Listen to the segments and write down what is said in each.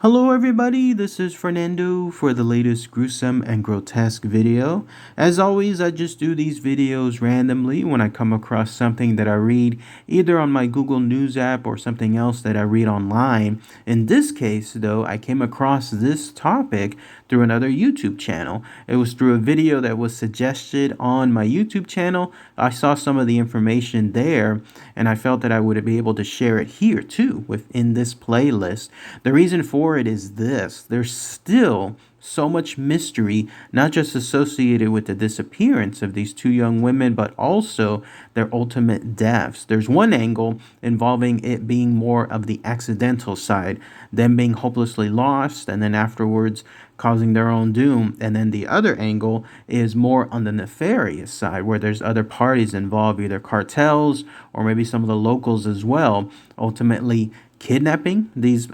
Hello everybody, this is Fernando for the latest Gruesome and Grotesque video. As always, I just do these videos randomly when I come across something that I read either on my Google News app or something else that I read online. In this case though, I came across this topic through another YouTube channel. It was through a video that was suggested on my YouTube channel. I saw some of the information there and I felt that I would be able to share it here too within this playlist. The reason for it is this: there's still so much mystery, not just associated with the disappearance of these two young women, but also their ultimate deaths. There's one angle involving it being more of the accidental side, them being hopelessly lost and then afterwards causing their own doom. And then the other angle is more on the nefarious side, where there's other parties involved, either cartels or maybe some of the locals as well, ultimately kidnapping these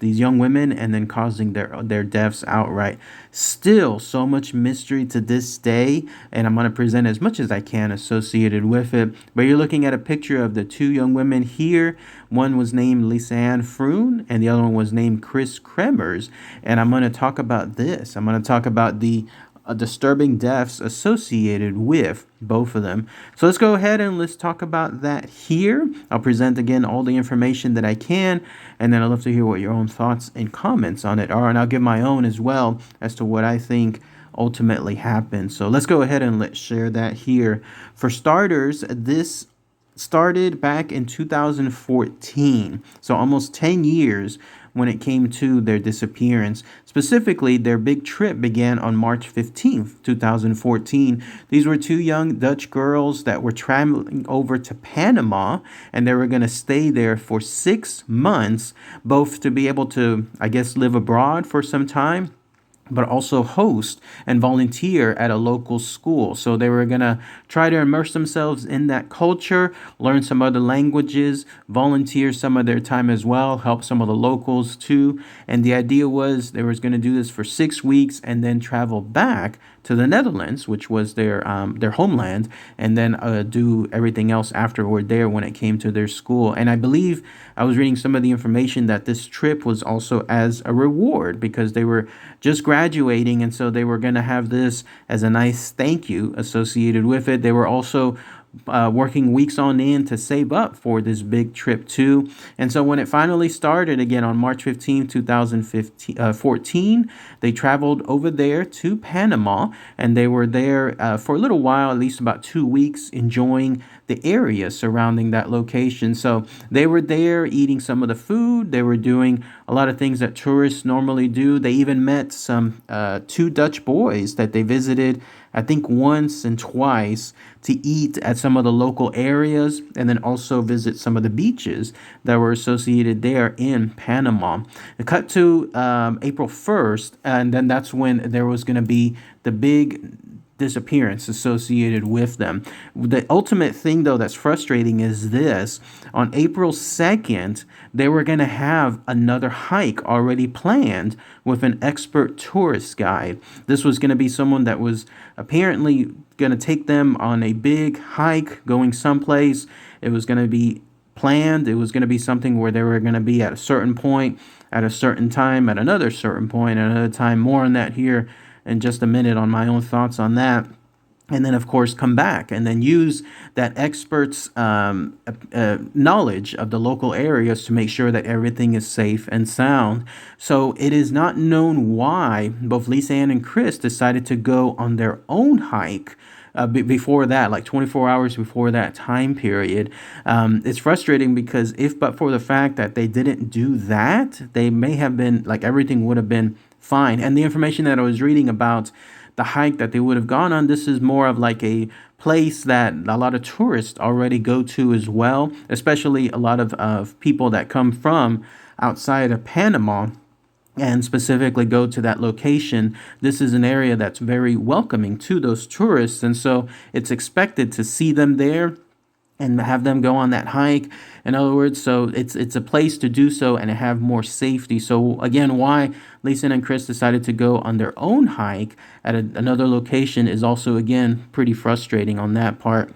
young women and then causing their deaths outright. Still so much mystery to this day, and I'm going to present as much as I can associated with it. But you're looking at a picture of the two young women here. One was named Lisanne Froon and the other one was named Kris Kremers, and I'm going to talk about this. I'm going to talk about the disturbing deaths associated with both of them. So let's go ahead and let's talk about that here. I'll present again all the information that I can, and then I'd love to hear what your own thoughts and comments on it are, and I'll give my own as well as to what I think ultimately happened. So let's go ahead and let's share that here. For starters, this started back in 2014, so almost 10 years when it came to their disappearance. Specifically, their big trip began on March 15th, 2014. These were two young Dutch girls that were traveling over to Panama, and they were going to stay there for 6 months, both to be able to, I guess, live abroad for some time, but also host and volunteer at a local school. So they were going to try to immerse themselves in that culture, learn some other languages, volunteer some of their time as well, help some of the locals too. And the idea was they was going to do this for 6 weeks and then travel back to the Netherlands, which was their homeland, and then do everything else afterward there when it came to their school. And I believe I was reading some of the information that this trip was also as a reward because they were just graduating, and so they were going to have this as a nice thank you associated with it. They were also working weeks on end to save up for this big trip too. And so when it finally started again on March 15, 2014, they traveled over there to Panama, and they were there for a little while, at least about 2 weeks, enjoying the area surrounding that location. So they were there eating some of the food. They were doing a lot of things that tourists normally do. They even met some two Dutch boys that they visited, I think once and twice, to eat at some of the local areas and then also visit some of the beaches that were associated there in Panama. It cut to April 1st, and then that's when there was going to be the big disappearance associated with them. The ultimate thing, though, that's frustrating is this: on April 2nd, they were going to have another hike already planned with an expert tourist guide. This was going to be someone that was apparently going to take them on a big hike going someplace. It was going to be planned. It was going to be something where they were going to be at a certain point, at a certain time, at another certain point, at another time. More on that here in just a minute on my own thoughts on that. And then, of course, come back and then use that expert's knowledge of the local areas to make sure that everything is safe and sound. So it is not known why both Lisanne and Kris decided to go on their own hike before that, like 24 hours before that time period. It's frustrating because if but for the fact that they didn't do that, they may have been, like, everything would have been fine. And the information that I was reading about the hike that they would have gone on, this is more of like a place that a lot of tourists already go to as well, especially a lot of people that come from outside of Panama and specifically go to that location. This is an area that's very welcoming to those tourists, and so it's expected to see them there and have them go on that hike. In other words, so it's a place to do so and have more safety. So again, why Lisanne and Kris decided to go on their own hike at another location is also, again, pretty frustrating on that part.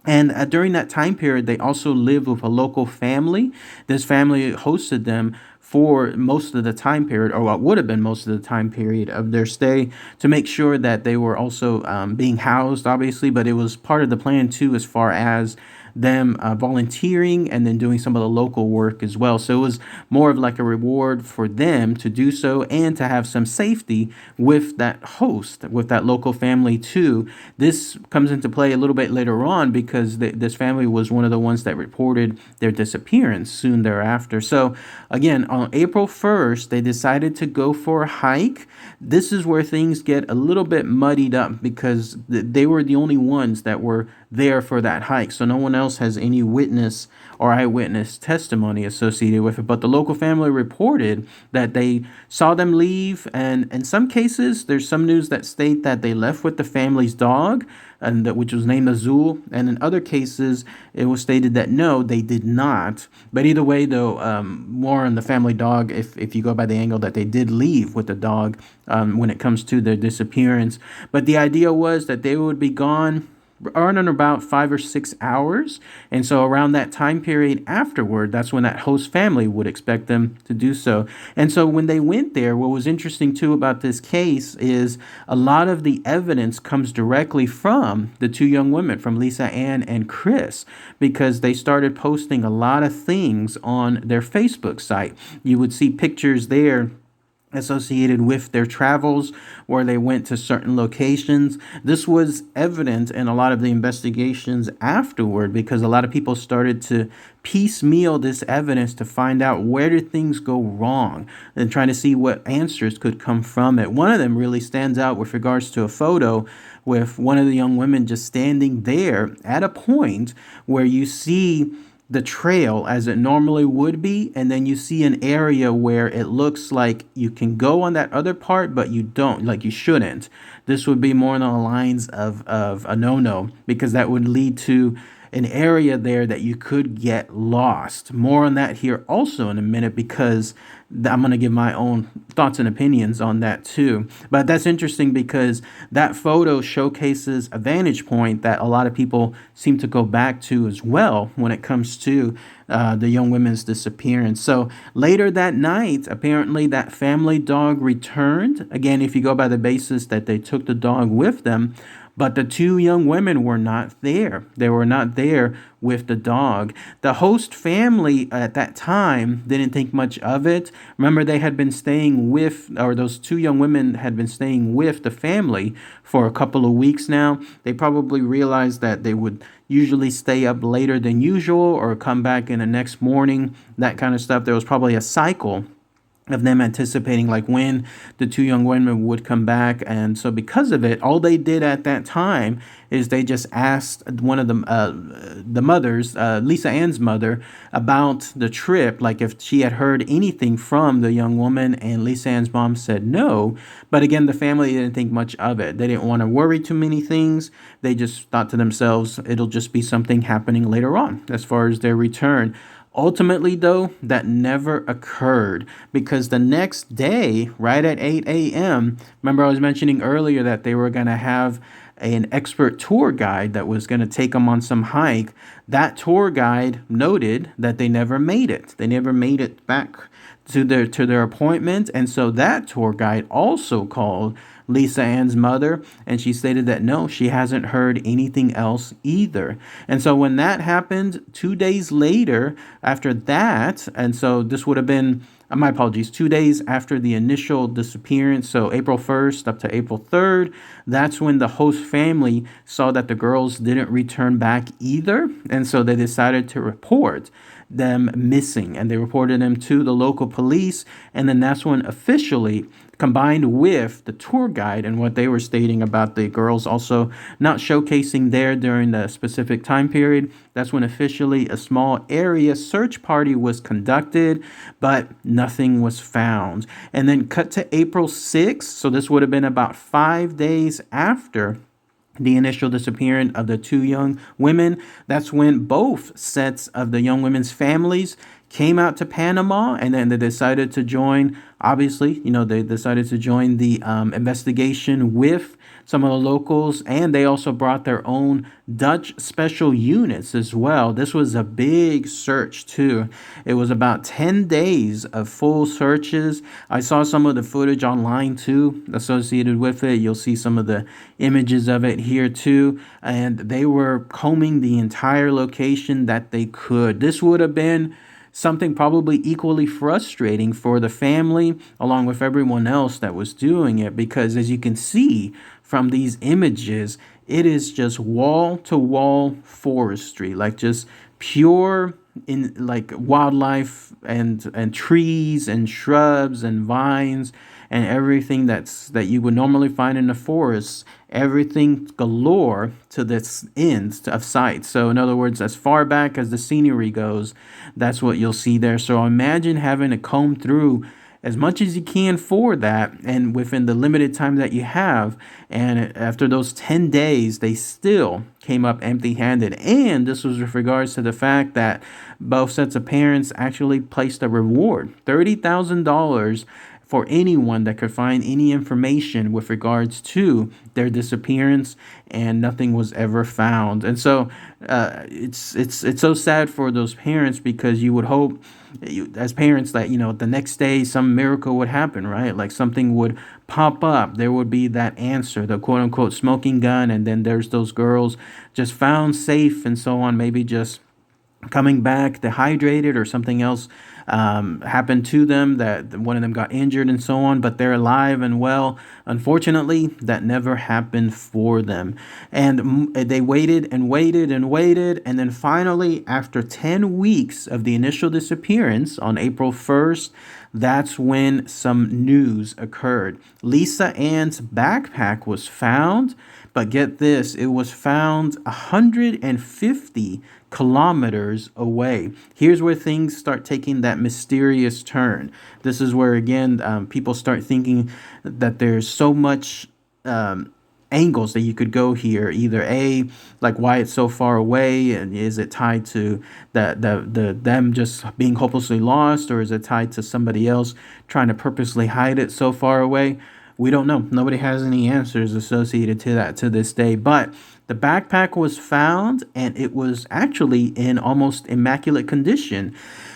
And during that time period, they also lived with a local family. This family hosted them for most of the time period, or what would have been most of the time period of their stay, to make sure that they were also being housed, obviously, but it was part of the plan too, as far as them volunteering and then doing some of the local work as well. So it was more of like a reward for them to do so and to have some safety with that host, with that local family too. This comes into play a little bit later on because this family was one of the ones that reported their disappearance soon thereafter. So again, on April 1st, they decided to go for a hike. This is where things get a little bit muddied up because they were the only ones that were there for that hike. So no one else has any witness or eyewitness testimony associated with it. But the local family reported that they saw them leave. And in some cases, there's some news that state that they left with the family's dog, and which was named Azul. And in other cases, it was stated that no, they did not. But either way, though, more on the family dog, if you go by the angle that they did leave with the dog when it comes to their disappearance. But the idea was that they would be gone on in about 5 or 6 hours. And so around that time period afterward, that's when that host family would expect them to do so. And so when they went there, what was interesting too about this case is a lot of the evidence comes directly from the two young women, from Lisanne and Kris, because they started posting a lot of things on their Facebook site. You would see pictures there associated with their travels where they went to certain locations. This was evident in a lot of the investigations afterward because a lot of people started to piecemeal this evidence to find out where did things go wrong and trying to see what answers could come from it. One of them really stands out with regards to a photo with one of the young women just standing there at a point where you see the trail as it normally would be, and then you see an area where it looks like you can go on that other part, but you don't, like you shouldn't. This would be more along the lines of a no-no, because that would lead to an area there that you could get lost. More on that here also in a minute, because I'm going to give my own thoughts and opinions on that too. But that's interesting because that photo showcases a vantage point that a lot of people seem to go back to as well when it comes to the young women's disappearance. So later that night, apparently that family dog returned. Again, if you go by the basis that they took the dog with them, but the two young women were not there. They were not there with the dog. The host family at that time didn't think much of it. Remember, they had been staying with, or those two young women had been staying with the family for a couple of weeks now. They probably realized that they would usually stay up later than usual or come back in the next morning, that kind of stuff. There was probably a cycle of them anticipating like when the two young women would come back. And so because of it, all they did at that time is they just asked one of the mothers, Lisanne's mother, about the trip, like if she had heard anything from the young woman, and Lisanne's mom said no. But again, the family didn't think much of it. They didn't want to worry too many things. They just thought to themselves, it'll just be something happening later on as far as their return. Ultimately, though, that never occurred because the next day, right at 8 a.m., remember I was mentioning earlier that they were going to have an expert tour guide that was going to take them on some hike. That tour guide noted that they never made it. They never made it back to their appointment. And so that tour guide also called Lisanne's mother, and she stated that no, she hasn't heard anything else either. And so when that happened 2 days later after that, and so this would have been, my apologies, 2 days after the initial disappearance, so April 1st up to April 3rd, that's when the host family saw that the girls didn't return back either. And so they decided to report them missing, and they reported them to the local police. And then that's when officially, combined with the tour guide and what they were stating about the girls also not showcasing there during the specific time period, that's when officially a small area search party was conducted, but nothing was found. And then cut to April 6th, so this would have been about 5 days after the initial disappearance of the two young women. That's when both sets of the young women's families came out to Panama, and then they decided to join. Obviously, they decided to join the investigation with some of the locals, and they also brought their own Dutch special units as well. This was a big search too. It was about 10 days of full searches. I saw some of the footage online too associated with it. You'll see some of the images of it here too, and they were combing the entire location that they could. This would have been something probably equally frustrating for the family along with everyone else that was doing it, because as you can see from these images, it is just wall to wall forestry, like just pure in like wildlife and trees and shrubs and vines and everything that you would normally find in the forest, everything galore to this end of sight. So in other words, as far back as the scenery goes, that's what you'll see there. So imagine having to comb through as much as you can for that, and within the limited time that you have. And after those 10 days, they still came up empty-handed. And this was with regards to the fact that both sets of parents actually placed a reward, $30,000, for anyone that could find any information with regards to their disappearance, and nothing was ever found. And so it's so sad for those parents, because you would hope, as parents, that the next day some miracle would happen, right? Like something would pop up, there would be that answer, the quote unquote smoking gun, and then there's those girls just found safe and so on, maybe just coming back dehydrated or something else happened to them, that one of them got injured and so on, but they're alive and well. Unfortunately, that never happened for them. And they waited and waited and waited. And then finally, after 10 weeks of the initial disappearance on April 1st, that's when some news occurred. Lisanne's backpack was found, but get this, it was found 150 kilometers away. Here's where things start taking that mysterious turn. This is where, again, people start thinking that there's so much angles that you could go here. Either like why it's so far away, and is it tied to them just being hopelessly lost, or is it tied to somebody else trying to purposely hide it so far away? We don't know. Nobody has any answers associated to that to this day. But the backpack was found, and it was actually in almost immaculate condition,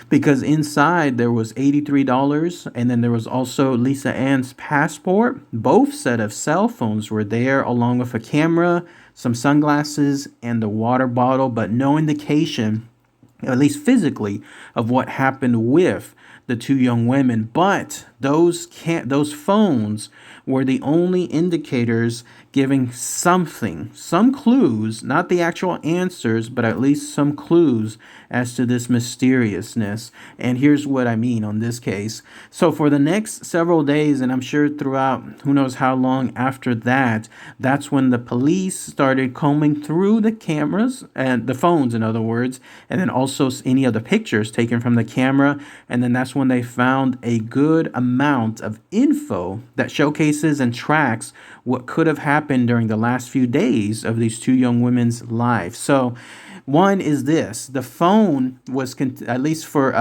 because inside there was $83, and then there was also Lisanne's passport. Both set of cell phones were there, along with a camera, some sunglasses, and the water bottle, but no indication, at least physically, of what happened with the two young women. But those phones were the only indicators giving some clues, not the actual answers, but at least some clues as to this mysteriousness. And here's what I mean on this case. So for the next several days, and I'm sure throughout who knows how long after that, that's when the police started combing through the cameras, and the phones, in other words, and then also any of the pictures taken from the camera. And then that's when they found a good amount of info that showcases and tracks what could have happened during the last few days of these two young women's lives. So one is this: the phone was, at least for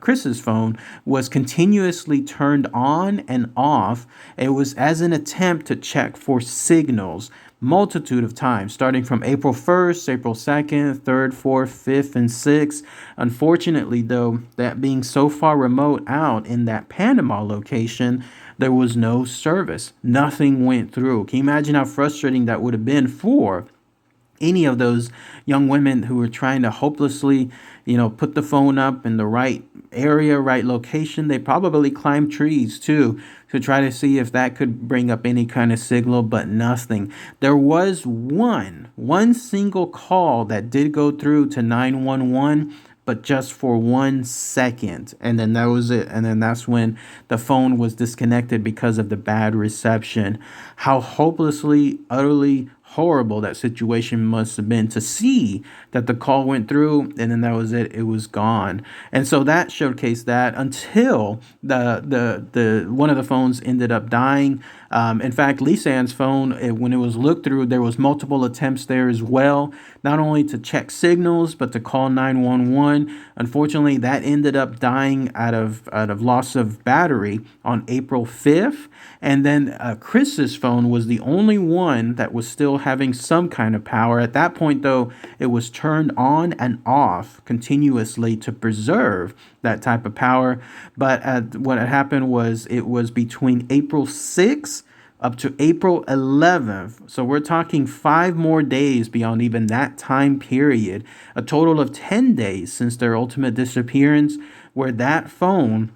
Kris's phone, was continuously turned on and off. It was as an attempt to check for signals multitude of times, starting from April 1st, April 2nd, 3rd, 4th, 5th, and 6th. Unfortunately, though, that being so far remote out in that Panama location, there was no service. Nothing went through. Can you imagine how frustrating that would have been for any of those young women who were trying to hopelessly, put the phone up in the right area, right location? They probably climbed trees too to try to see if that could bring up any kind of signal, but nothing. There was one single call that did go through to 911, but just for 1 second. And then that was it. And then that's when the phone was disconnected because of the bad reception. How hopelessly, utterly horrible that situation must have been to see that the call went through and then that was it. It was gone. And so that showcased that until the one of the phones ended up dying. In fact, Lisanne's phone, when it was looked through, there was multiple attempts there as well, not only to check signals but to call 911. Unfortunately, that ended up dying out of loss of battery on April 5th. And then Kris's phone was the only one that was still having some kind of power. At that point, though, it was turned on and off continuously to preserve that type of power. But what had happened was it was between April 6th up to April 11th. So we're talking 5 more days beyond even that time period, a total of 10 days since their ultimate disappearance, where that phone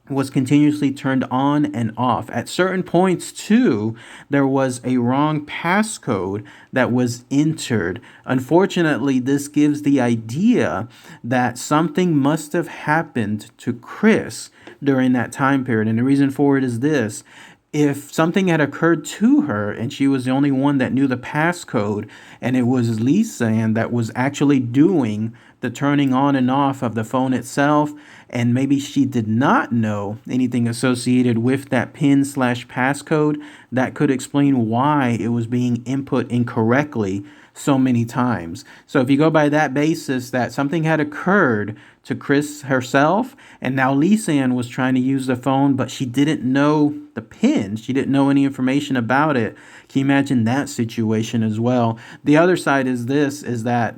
was continuously turned on and off. At certain points, too, there was a wrong passcode that was entered. Unfortunately, this gives the idea that something must have happened to Kris during that time period. And the reason for it is this. If something had occurred to her and she was the only one that knew the passcode, and it was Lisanne that was actually doing the turning on and off of the phone itself, and maybe she did not know anything associated with that pin/passcode, that could explain why it was being input incorrectly so many times. So if you go by that basis that something had occurred to Kris herself, and now Lisanne was trying to use the phone, but she didn't know the pin. She didn't know any information about it. Can you imagine that situation as well? The other side is this, is that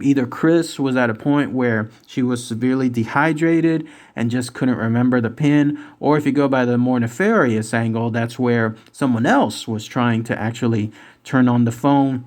either Kris was at a point where she was severely dehydrated and just couldn't remember the pin, or if you go by the more nefarious angle, that's where someone else was trying to actually turn on the phone.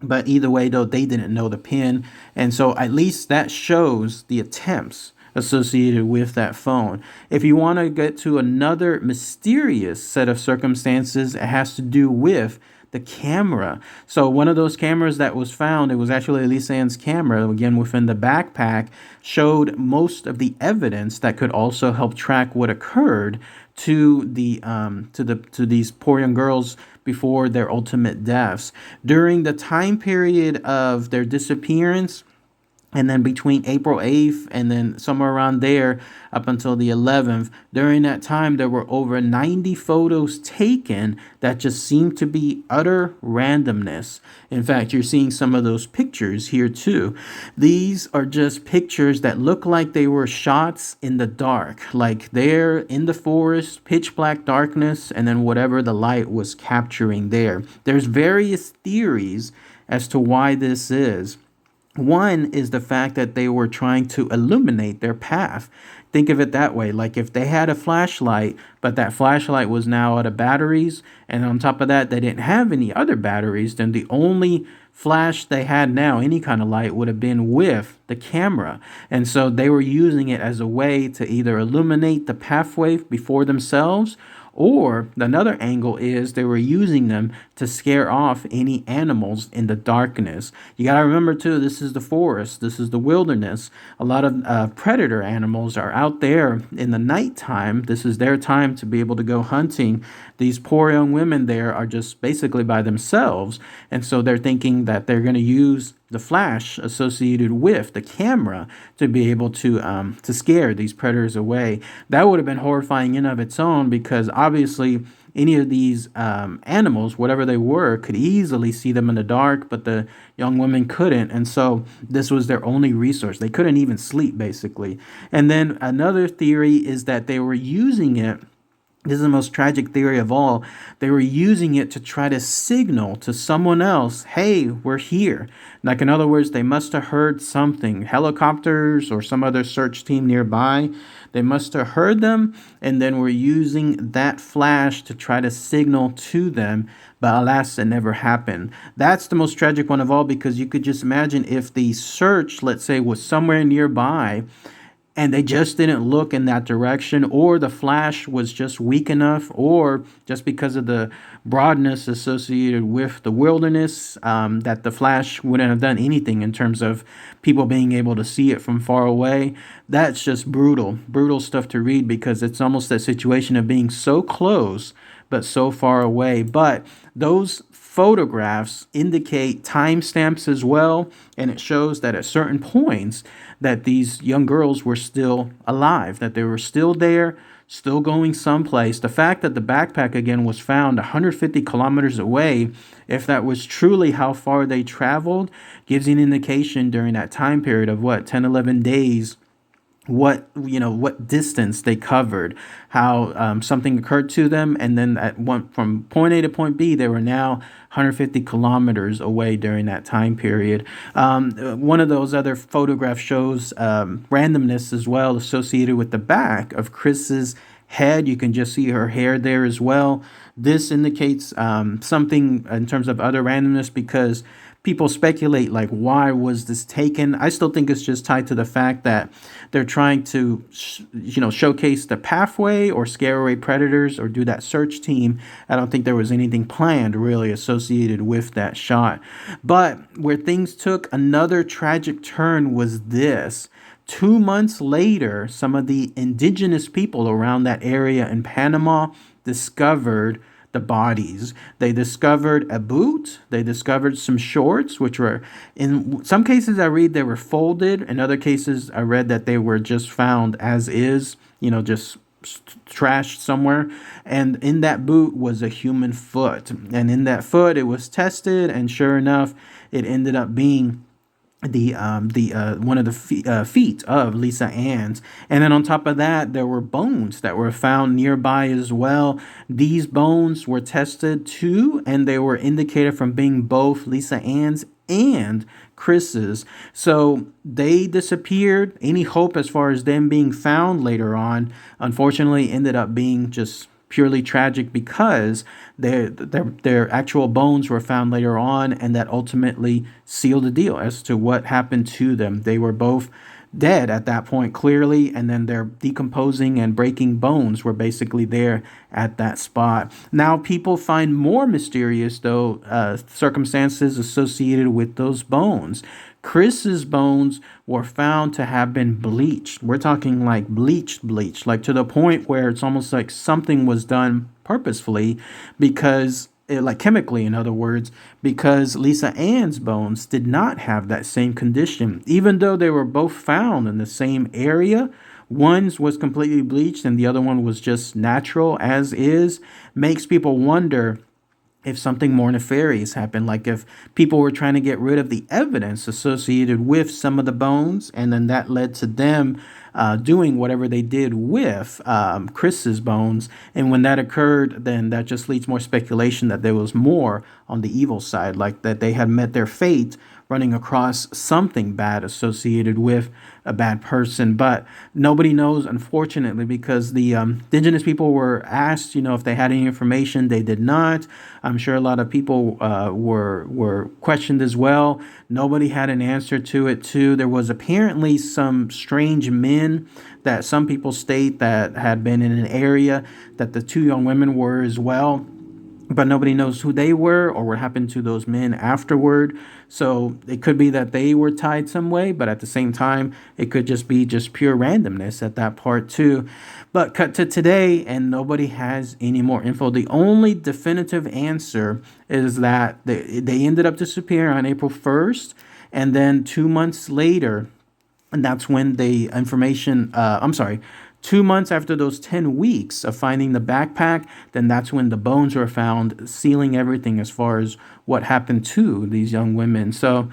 But either way, though, they didn't know the pin. And so at least that shows the attempts associated with that phone. If you want to get to another mysterious set of circumstances, it has to do with the camera. So one of those cameras that was found, it was actually Lisanne's camera, again within the backpack, showed most of the evidence that could also help track what occurred to these poor young girls before their ultimate deaths. During the time period of their disappearance, and then between April 8th and then somewhere around there up until the 11th, during that time, there were over 90 photos taken that just seemed to be utter randomness. In fact, you're seeing some of those pictures here too. These are just pictures that look like they were shots in the dark, like they're in the forest, pitch black darkness, and then whatever the light was capturing there. There's various theories as to why this is. One is the fact that they were trying to illuminate their path. Think of it that way. Like if they had a flashlight, but that flashlight was now out of batteries, and on top of that, they didn't have any other batteries, then the only flash they had now, any kind of light, would have been with the camera. And so they were using it as a way to either illuminate the pathway before themselves, or another angle is they were using them to scare off any animals in the darkness. You got to remember, too, this is the forest. This is the wilderness. A lot of predator animals are out there in the nighttime. This is their time to be able to go hunting. These poor young women there are just basically by themselves. And so they're thinking that they're going to use the flash associated with the camera to be able to scare these predators away. That would have been horrifying in of its own, because obviously any of these animals, whatever they were, could easily see them in the dark, but the young women couldn't. And so this was their only resource. They couldn't even sleep, basically. And then another theory is that they were using it. This is the most tragic theory of all. They were using it to try to signal to someone else, hey, we're here. Like, in other words, they must have heard something. Helicopters or some other search team nearby. They must have heard them, and then were using that flash to try to signal to them. But alas, it never happened. That's the most tragic one of all, because you could just imagine if the search, let's say, was somewhere nearby, and they just didn't look in that direction, or the flash was just weak enough, or just because of the broadness associated with the wilderness, that the flash wouldn't have done anything in terms of people being able to see it from far away. That's just brutal stuff to read, because it's almost that situation of being so close but so far away. But those photographs indicate timestamps as well, and it shows that at certain points that these young girls were still alive, that they were still there, still going someplace. The fact that the backpack again was found 150 kilometers away, if that was truly how far they traveled, gives you an indication during that time period of what, 10, 11 days, what distance they covered, how something occurred to them, and then from point A to point B, they were now 150 kilometers away during that time period. One of those other photographs shows randomness as well associated with the back of Kris's head. You can just see her hair there as well. This indicates something in terms of other randomness because people speculate, like, why was this taken? I still think it's just tied to the fact that they're trying to, showcase the pathway or scare away predators or do that search team. I don't think there was anything planned really associated with that shot. But where things took another tragic turn was this. 2 months later, some of the indigenous people around that area in Panama discovered the bodies. They discovered a boot. They discovered some shorts, which were, in some cases I read they were folded. In other cases I read that they were just found as is, just trashed somewhere. And in that boot was a human foot. And in that foot it was tested, and sure enough, it ended up being the one of the feet of Lisanne's. And then on top of that, there were bones that were found nearby as well. These bones were tested too, and they were indicated from being both Lisanne's and Kris's. So they disappeared. Any hope as far as them being found later on, unfortunately, ended up being just purely tragic because their actual bones were found later on, and that ultimately sealed the deal as to what happened to them. They were both dead at that point, clearly, and then their decomposing and breaking bones were basically there at that spot. Now, people find more mysterious, though, circumstances associated with those bones. Kris's bones were found to have been bleached. We're talking like bleached, like to the point where it's almost like something was done purposefully because, like chemically, in other words, because Lisanne's bones did not have that same condition. Even though they were both found in the same area, one's was completely bleached and the other one was just natural as is, makes people wonder if something more nefarious happened, like if people were trying to get rid of the evidence associated with some of the bones, and then that led to them doing whatever they did with Kris's bones. And when that occurred, then that just leads more speculation that there was more on the evil side, like that they had met their fate running across something bad associated with a bad person. But nobody knows, unfortunately, because the indigenous people were asked, if they had any information. They did not. I'm sure a lot of people were questioned as well. Nobody had an answer to it, too. There was apparently some strange men that some people state that had been in an area that the two young women were as well. But nobody knows who they were or what happened to those men afterward. So it could be that they were tied some way, but at the same time, it could just be just pure randomness at that part too. But cut to today, and nobody has any more info. The only definitive answer is that they ended up disappearing on April 1st, and then 2 months later, and that's when the information, 2 months after those 10 weeks of finding the backpack, then that's when the bones were found, sealing everything as far as what happened to these young women. So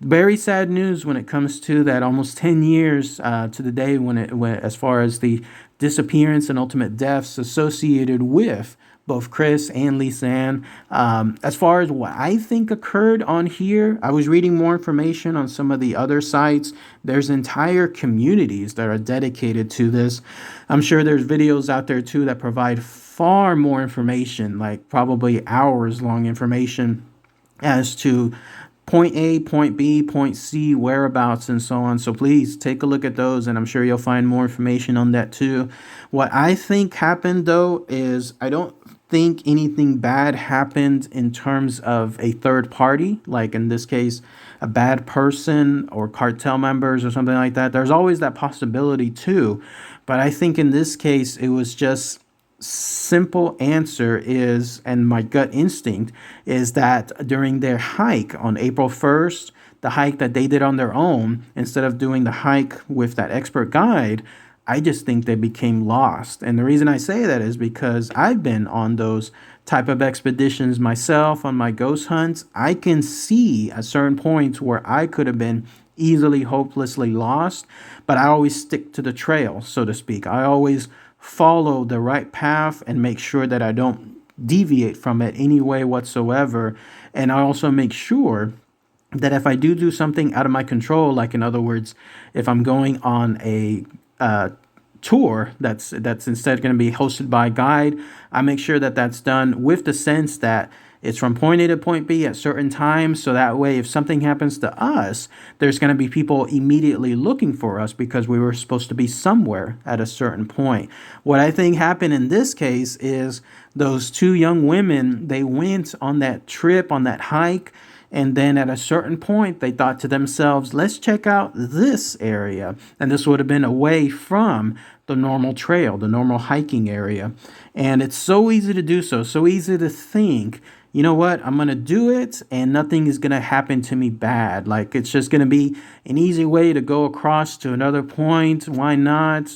very sad news when it comes to that, almost 10 years to the day when as far as the disappearance and ultimate deaths associated with both Kris and Lisanne. As far as what I think occurred on here, I was reading more information on some of the other sites. There's entire communities that are dedicated to this. I'm sure there's videos out there too that provide far more information, like probably hours long information as to point A, point B, point C, whereabouts, and so on. So please take a look at those, and I'm sure you'll find more information on that too. What I think happened, though, is I don't think anything bad happened in terms of a third party, like in this case, a bad person or cartel members or something like that. There's always that possibility too. But I think in this case, it was just simple answer is, and my gut instinct is that during their hike on April 1st, the hike that they did on their own, instead of doing the hike with that expert guide, I just think they became lost. And the reason I say that is because I've been on those type of expeditions myself on my ghost hunts. I can see at certain points where I could have been easily, hopelessly lost, but I always stick to the trail, so to speak. I always follow the right path and make sure that I don't deviate from it any way whatsoever. And I also make sure that if I do something out of my control, like in other words, if I'm going on a tour that's instead going to be hosted by a guide, I make sure that that's done with the sense that it's from point A to point B at certain times. So that way, if something happens to us, there's going to be people immediately looking for us because we were supposed to be somewhere at a certain point. What I think happened in this case is those two young women, they went on that trip, on that hike. And then at a certain point, they thought to themselves, let's check out this area. And this would have been away from the normal trail, the normal hiking area. And it's so easy to do so easy to think, you know what, I'm going to do it and nothing is going to happen to me bad. Like it's just going to be an easy way to go across to another point. Why not?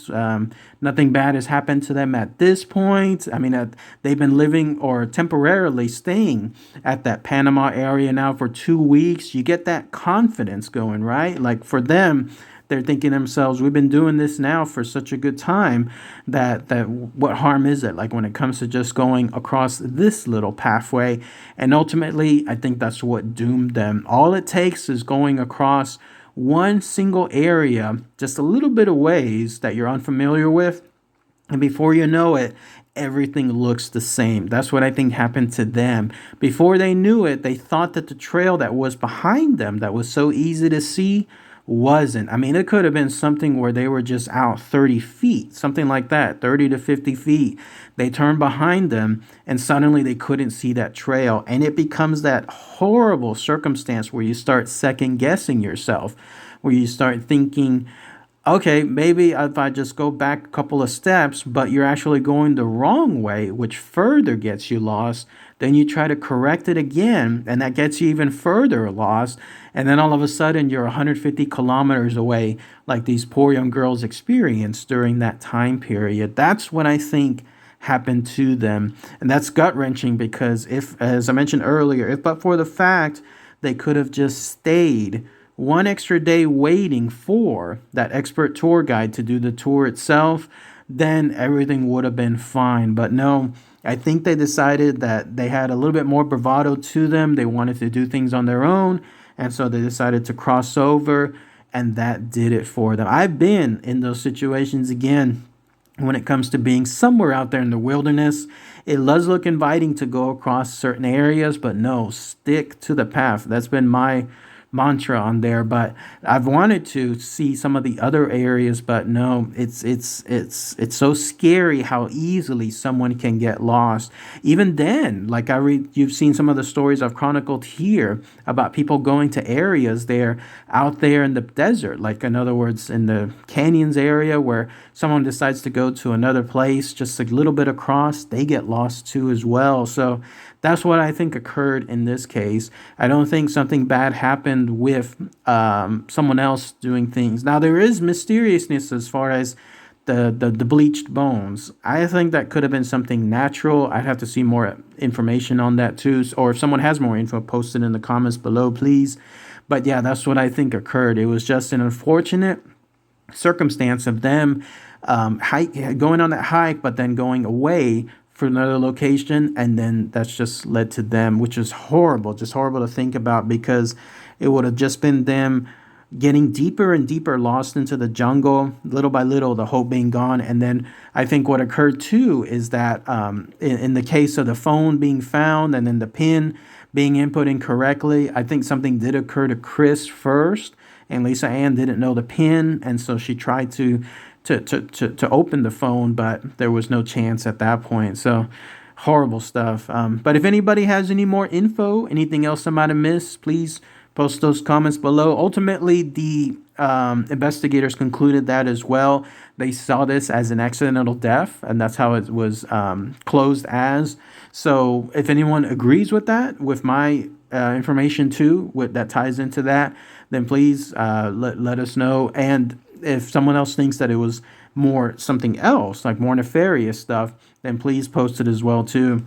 Nothing bad has happened to them at this point. I mean, they've been living or temporarily staying at that Panama area now for 2 weeks. You get that confidence going, right? Like for them, they're thinking to themselves, we've been doing this now for such a good time that what harm is it? Like when it comes to just going across this little pathway. And ultimately, I think that's what doomed them. All it takes is going across one single area, just a little bit of ways that you're unfamiliar with. And before you know it, everything looks the same. That's what I think happened to them. Before they knew it, they thought that the trail that was behind them, that was so easy to see, wasn't. I mean, it could have been something where they were just out 30 feet, something like that, 30 to 50 feet. They turned behind them and suddenly they couldn't see that trail. And it becomes that horrible circumstance where you start second guessing yourself, where you start thinking, okay, maybe if I just go back a couple of steps, but you're actually going the wrong way, which further gets you lost. Then you try to correct it again, and that gets you even further lost. And then all of a sudden, you're 150 kilometers away, like these poor young girls experienced during that time period. That's what I think happened to them. And that's gut-wrenching because if, as I mentioned earlier, if but for the fact they could have just stayed one extra day waiting for that expert tour guide to do the tour itself, then everything would have been fine. But no, I think they decided that they had a little bit more bravado to them. They wanted to do things on their own. And so they decided to cross over, and that did it for them. I've been in those situations again when it comes to being somewhere out there in the wilderness. It does look inviting to go across certain areas, but no, stick to the path. That's been my mantra on there. But I've wanted to see some of the other areas, but no, it's so scary how easily someone can get lost. Even then, like you've seen some of the stories I've chronicled here about people going to areas there out there in the desert, like in other words in the canyons area where someone decides to go to another place just a little bit across, they get lost too as well. So that's what I think occurred in this case. I don't think something bad happened with someone else doing things. Now, there is mysteriousness as far as the bleached bones. I think that could have been something natural. I'd have to see more information on that too. Or if someone has more info, post it in the comments below, please. But yeah, that's what I think occurred. It was just an unfortunate circumstance of them going on that hike, but then going away for another location, and then that's just led to them, which is horrible, just horrible to think about, because it would have just been them getting deeper and deeper lost into the jungle, little by little, the hope being gone. And then I think what occurred too is that in the case of the phone being found and then the pin being input incorrectly, I think something did occur to Kris first, and Lisanne didn't know the pin, and so she tried to open the phone, but there was no chance at that point. So horrible stuff. But if anybody has any more info, anything else I might have missed, please Post those comments below. Ultimately, the investigators concluded that as well. They saw this as an accidental death, and that's how it was closed as. So if anyone agrees with that, with my information too, that ties into that, then please let us know. And if someone else thinks that it was more something else, like more nefarious stuff, then please post it as well too.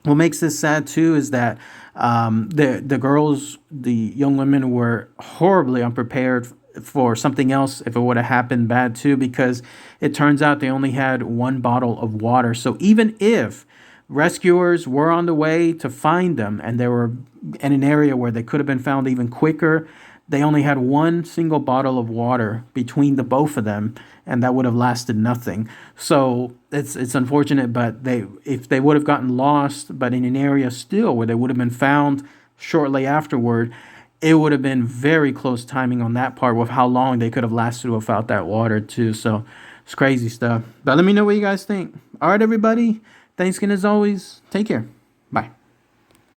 What makes this sad too is that the girls, the young women, were horribly unprepared for something else if it would have happened bad too, because it turns out they only had one bottle of water. So even if rescuers were on the way to find them and they were in an area where they could have been found even quicker, they only had one single bottle of water between the both of them, and that would have lasted nothing. So it's unfortunate, but if they would have gotten lost, but in an area still where they would have been found shortly afterward, it would have been very close timing on that part with how long they could have lasted without that water too. So it's crazy stuff. But let me know what you guys think. All right, everybody. Thanks again as always. Take care. Bye.